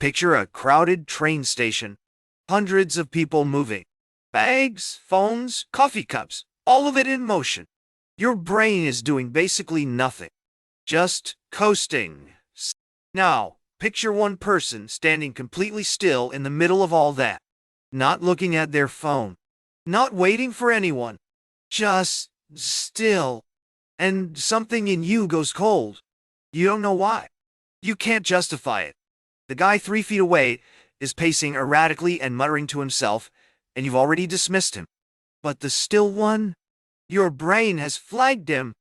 Picture a crowded train station. Hundreds of people moving. Bags, phones, coffee cups, all of it in motion. Your brain is doing basically nothing. Just coasting. Now, picture one person standing completely still in the middle of all that. Not looking at their phone. Not waiting for anyone. Just still. And something in you goes cold. You don't know why. You can't justify it. The guy 3 feet away is pacing erratically and muttering to himself, and you've already dismissed him. But the still one? Your brain has flagged him.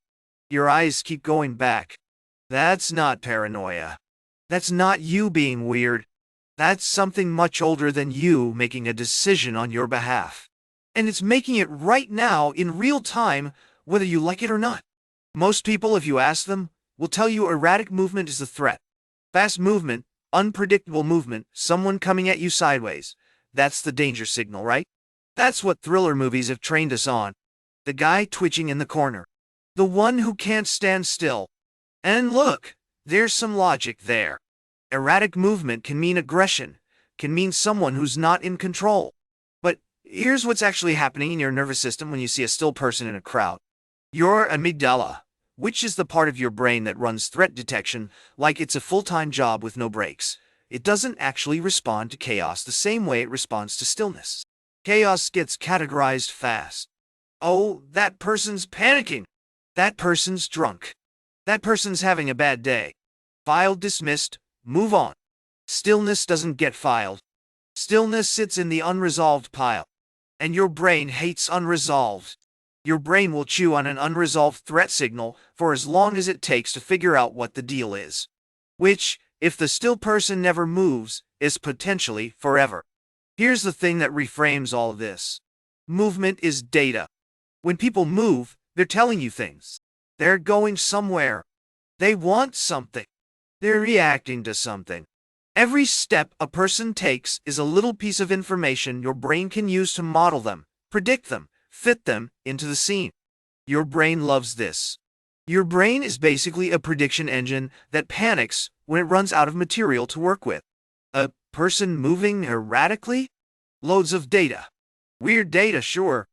Your eyes keep going back. That's not paranoia. That's not you being weird. That's something much older than you making a decision on your behalf. And it's making it right now in real time, whether you like it or not. Most people, if you ask them, will tell you erratic movement is a threat. Fast movement, unpredictable movement, someone coming at you sideways. That's the danger signal, right? That's what thriller movies have trained us on. The guy twitching in the corner. The one who can't stand still. And look, there's some logic there. Erratic movement can mean aggression, can mean someone who's not in control. But here's what's actually happening in your nervous system when you see a still person in a crowd. Your amygdala, which is the part of your brain that runs threat detection like it's a full-time job with no breaks, it doesn't actually respond to chaos the same way it responds to stillness. Chaos gets categorized fast. Oh, that person's panicking. That person's drunk. That person's having a bad day. Filed, dismissed, move on. Stillness doesn't get filed. Stillness sits in the unresolved pile. And your brain hates unresolved. Your brain will chew on an unresolved threat signal for as long as it takes to figure out what the deal is. Which, if the still person never moves, is potentially forever. Here's the thing that reframes all of this. Movement is data. When people move, they're telling you things. They're going somewhere. They want something. They're reacting to something. Every step a person takes is a little piece of information your brain can use to model them, predict them, fit them into the scene. Your brain loves this. Your brain is basically a prediction engine that panics when it runs out of material to work with. A person moving erratically? Loads of data. Weird data, sure.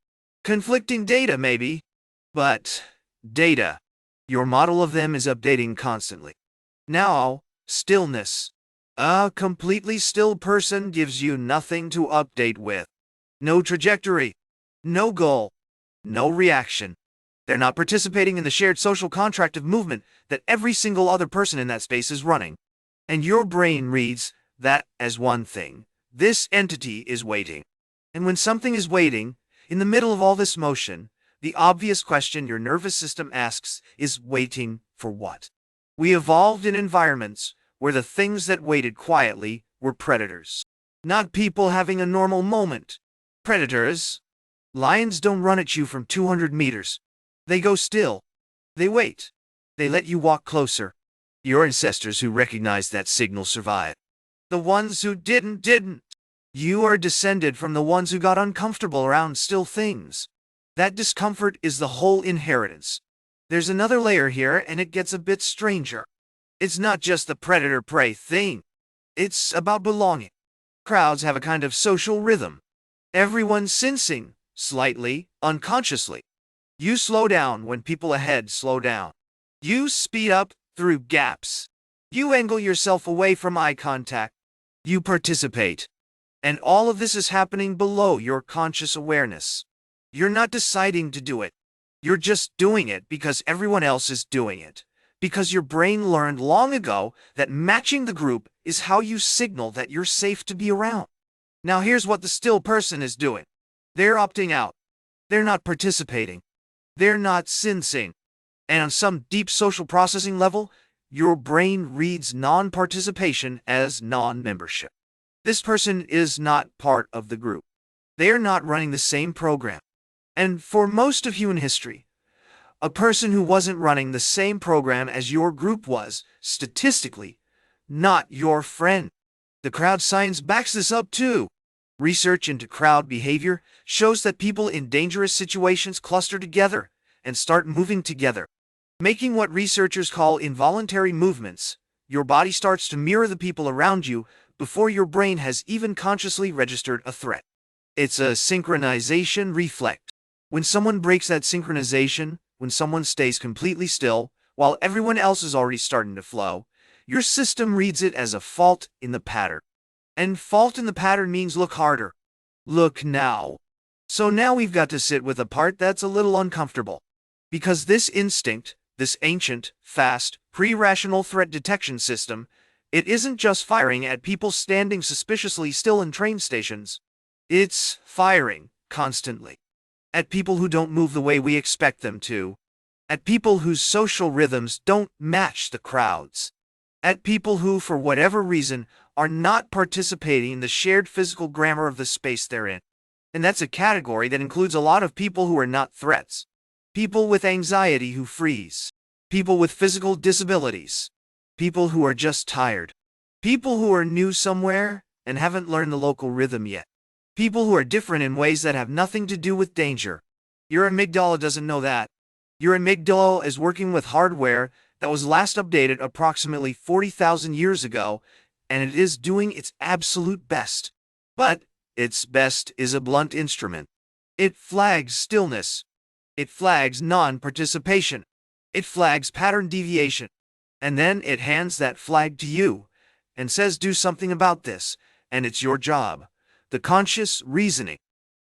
Conflicting data, maybe. But data. Your model of them is updating constantly. Now, stillness. A completely still person gives you nothing to update with. No trajectory. No goal. No reaction. They're not participating in the shared social contract of movement that every single other person in that space is running. And your brain reads that as one thing. This entity is waiting. And when something is waiting, in the middle of all this motion, the obvious question your nervous system asks is waiting for what? We evolved in environments where the things that waited quietly were predators. Not people having a normal moment. Predators. Lions don't run at you from 200 meters. They go still. They wait. They let you walk closer. Your ancestors who recognized that signal survived. The ones who didn't. You are descended from the ones who got uncomfortable around still things. That discomfort is the whole inheritance. There's another layer here, and it gets a bit stranger. It's not just the predator-prey thing. It's about belonging. Crowds have a kind of social rhythm. Everyone's sensing, slightly, unconsciously. You slow down when people ahead slow down. You speed up through gaps. You angle yourself away from eye contact. You participate. And all of this is happening below your conscious awareness. You're not deciding to do it. You're just doing it because everyone else is doing it. Because your brain learned long ago that matching the group is how you signal that you're safe to be around. Now here's what the still person is doing. They're opting out. They're not participating. They're not sensing. And on some deep social processing level, your brain reads non-participation as non-membership. This person is not part of the group. They are not running the same program. And for most of human history, a person who wasn't running the same program as your group was, statistically, not your friend. The crowd science backs this up too. Research into crowd behavior shows that people in dangerous situations cluster together and start moving together, making what researchers call involuntary movements. Your body starts to mirror the people around you, before your brain has even consciously registered a threat. It's a synchronization reflex. When someone breaks that synchronization, when someone stays completely still, while everyone else is already starting to flow, your system reads it as a fault in the pattern. And fault in the pattern means look harder. Look now. So now we've got to sit with a part that's a little uncomfortable. Because this instinct, this ancient, fast, pre-rational threat detection system, it isn't just firing at people standing suspiciously still in train stations. It's firing, constantly. At people who don't move the way we expect them to. At people whose social rhythms don't match the crowd's. At people who, for whatever reason, are not participating in the shared physical grammar of the space they're in. And that's a category that includes a lot of people who are not threats. People with anxiety who freeze. People with physical disabilities. People who are just tired. People who are new somewhere and haven't learned the local rhythm yet. People who are different in ways that have nothing to do with danger. Your amygdala doesn't know that. Your amygdala is working with hardware that was last updated approximately 40,000 years ago, and it is doing its absolute best. But its best is a blunt instrument. It flags stillness. It flags non-participation. It flags pattern deviation. And then it hands that flag to you and says do something about this, and it's your job. The conscious reasoning,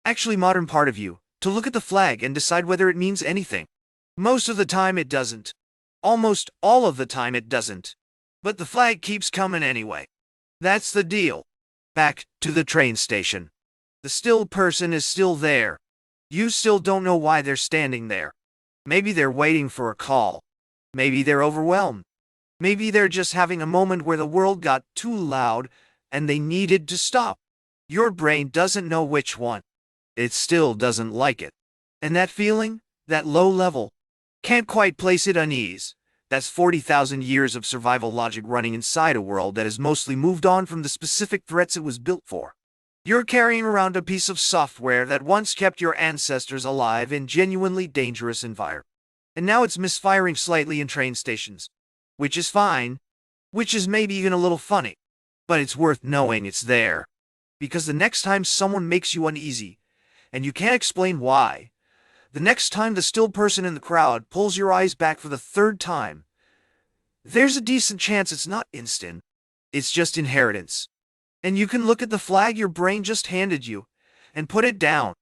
actually modern part of you, to look at the flag and decide whether it means anything. Most of the time it doesn't. Almost all of the time it doesn't. But the flag keeps coming anyway. That's the deal. Back to the train station. The still person is still there. You still don't know why they're standing there. Maybe they're waiting for a call. Maybe they're overwhelmed. Maybe they're just having a moment where the world got too loud and they needed to stop. Your brain doesn't know which one. It still doesn't like it. And that feeling, that low level, can't quite place it unease. That's 40,000 years of survival logic running inside a world that has mostly moved on from the specific threats it was built for. You're carrying around a piece of software that once kept your ancestors alive in genuinely dangerous environments. And now it's misfiring slightly in train stations. Which is fine. Which is maybe even a little funny. But it's worth knowing it's there. Because the next time someone makes you uneasy, and you can't explain why, the next time the still person in the crowd pulls your eyes back for the third time, there's a decent chance it's not instant. It's just inheritance. And you can look at the flag your brain just handed you and put it down.